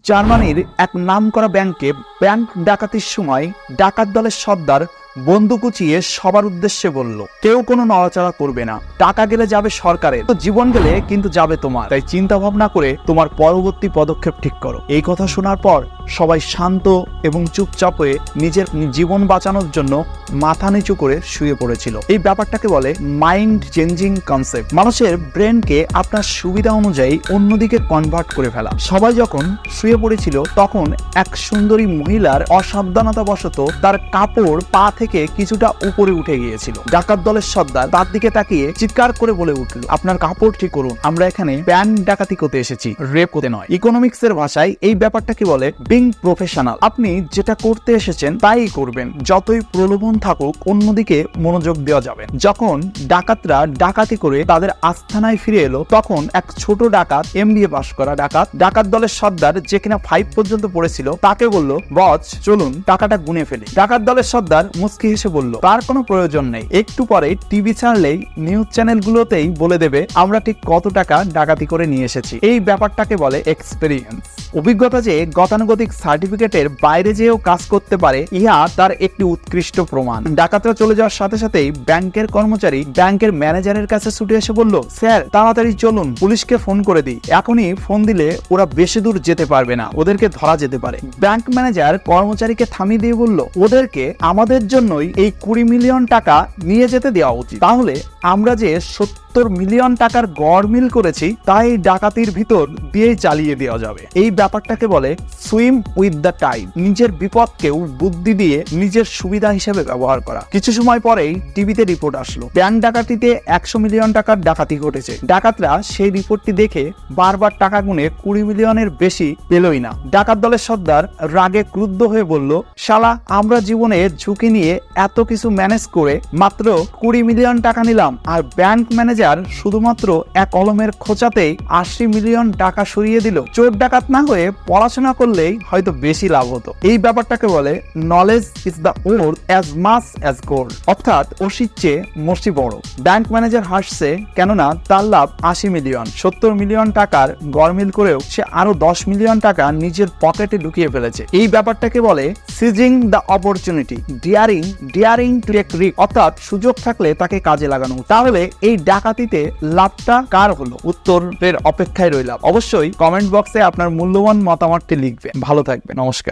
জার্মানির এক নামকরা ব্যাংকে ব্যাংক ডাকাতির সময় ডাকাত দলের সর্দার বন্দুক উঁচিয়ে সবার উদ্দেশ্যে বলল, কেউ কোনো নড়াচড়া করবে না, টাকা গেলে যাবে সরকারের, জীবন গেলে কিন্তু যাবে তোমার, তাই চিন্তা ভাবনা করে তোমার পরবর্তী পদক্ষেপ ঠিক করো। এই কথা শোনার পর সবাই শান্ত এবং চুপচাপ হয়ে নিজের জীবন বাঁচানোর জন্য মাথা নিচু করে শুয়ে পড়েছিল। এই ব্যাপারটাকে বলে মাইন্ড চেঞ্জিং কনসেপ্ট। মানুষের ব্রেনকে আপনার সুবিধা অনুযায়ী অন্যদিকে কনভার্ট করে ফেলা। সবাই যখন শুয়ে পড়েছিল তখন এক সুন্দরী মহিলার অসাবধানতাবশত তার কাপড় পা থেকে কিছুটা উপরে উঠে গিয়েছিল। ডাকাত দলের সর্দার তার দিকে তাকিয়ে চিৎকার করে বলে উঠল, আপনার কাপড় ঠিক করুন, আমরা এখানে ব্যাংক ডাকাতি করতে এসেছি, রেপ করতে নয়। ইকোনমিক্স এর ভাষায় এই ব্যাপারটাকে বলে বিং প্রফেশনাল। আপনি যেটা করতে এসেছেন তাই করবেন, যতই প্রলোভন থাকুক অন্যদিকে মনোযোগ দেওয়া যাবে। যখন ডাকাতরা ডাকাতি করে তাদের আস্থানায় ফিরে এলো তখন এক ছোট ডাকাত, MBA পাস করা ডাকাত দলের সর্দার যে কিনা 5 পর্যন্ত পড়েছিল তাকে বলল, বস চলুন টাকাটা গুনে ফেলি। ডাকাত দলের সর্দার মুস্কি হেসে বলল, তার কোনো প্রয়োজন নেই, একটু পরে টিভি ছাড়লেই নিউজ চ্যানেলগুলোতেই বলে দেবে আমরা ঠিক কত টাকা ডাকাতি করে নিয়ে এসেছি। এই ব্যাপারটাকে বলে এক্সপেরিয়েন্স। অভিজ্ঞতা যে গতানুগতিক সার্টিফিকেটের বাইরে যেও কাজ করতে পারে, ইহা তার একটি উৎকৃষ্ট প্রমাণ। ডাকাতরা চলে যাওয়ার সাথে সাথেই ব্যাংকের কর্মচারী ব্যাংকের ম্যানেজারের কাছে ছুটে এসে বলল, স্যার তাড়াতাড়ি চলুন, পুলিশকে ফোন করে দিই, এখনই ফোন দিলে ওরা বেশি দূর যেতে পারবে না, ওদেরকে ধরা যেতে পারে। ব্যাংক ম্যানেজার কর্মচারীকে থামিয়ে দিয়ে বলল, ওদেরকে আমাদের জন্যই এই 20 মিলিয়ন টাকা নিয়ে যেতে দেওয়া উচিত, তাহলে আমরা যে 70 মিলিয়ন টাকার গড়মিল করেছি তাই ডাকাতির ভিতর দিয়েই চালিয়ে দেওয়া যাবে। এই ব্যাপারটাকে বলে সুইম উইথ দ্য টাইড। নিজের বিপদকেও বুদ্ধি দিয়ে নিজের সুবিধা হিসেবে ব্যবহার করা। কিছু সময় পরেই টিভিতে রিপোর্ট আসলো, ব্যাংক ডাকাতিতে 100 মিলিয়ন টাকার ডাকাতি ঘটেছে। ডাকাতরা সেই রিপোর্টটি দেখে বারবার টাকা গুনে 20 মিলিয়নের বেশি পেলই না। ডাকাত দলের সর্দার রাগে ক্রুদ্ধ হয়ে বলল, শালা আমরা জীবনে ঝুঁকি নিয়ে এত কিছু ম্যানেজ করে মাত্র 20 মিলিয়ন টাকা নিলাম, আর ব্যাংক ম্যানেজার শুধুমাত্র এক কলমের খোঁচাতেই 80 মিলিয়ন টাকা সরিয়ে দিল। চোর ডাকাত না হয়ে পড়াশোনা করলেই হয়তো বেশি লাভ হতো। এই ব্যাপারটাকে বলে knowledge is the worth as much as gold, অর্থাৎ ওসির চেয়ে মসি বড়। ব্যাংক ম্যানেজার হাসছে, কেননা তার লাভ 80 মিলিয়ন। 70 মিলিয়ন টাকার গড়মিল করেও সে আরো 10 মিলিয়ন টাকা নিজের পকেটে ঢুকিয়ে ফেলেছে। এই ব্যাপারটাকে বলে seizing the opportunity, daring to take risk, অর্থাৎ সুযোগ থাকলে তাকে কাজে লাগানো। তাহলে এই ডাকাতিতে লাভটা কার হলো? উত্তরের অপেক্ষায় রইলাম। অবশ্যই কমেন্ট বক্সে আপনার মূল্যবান মতামতটি লিখবেন। ভালো থাকবেন, নমস্কার।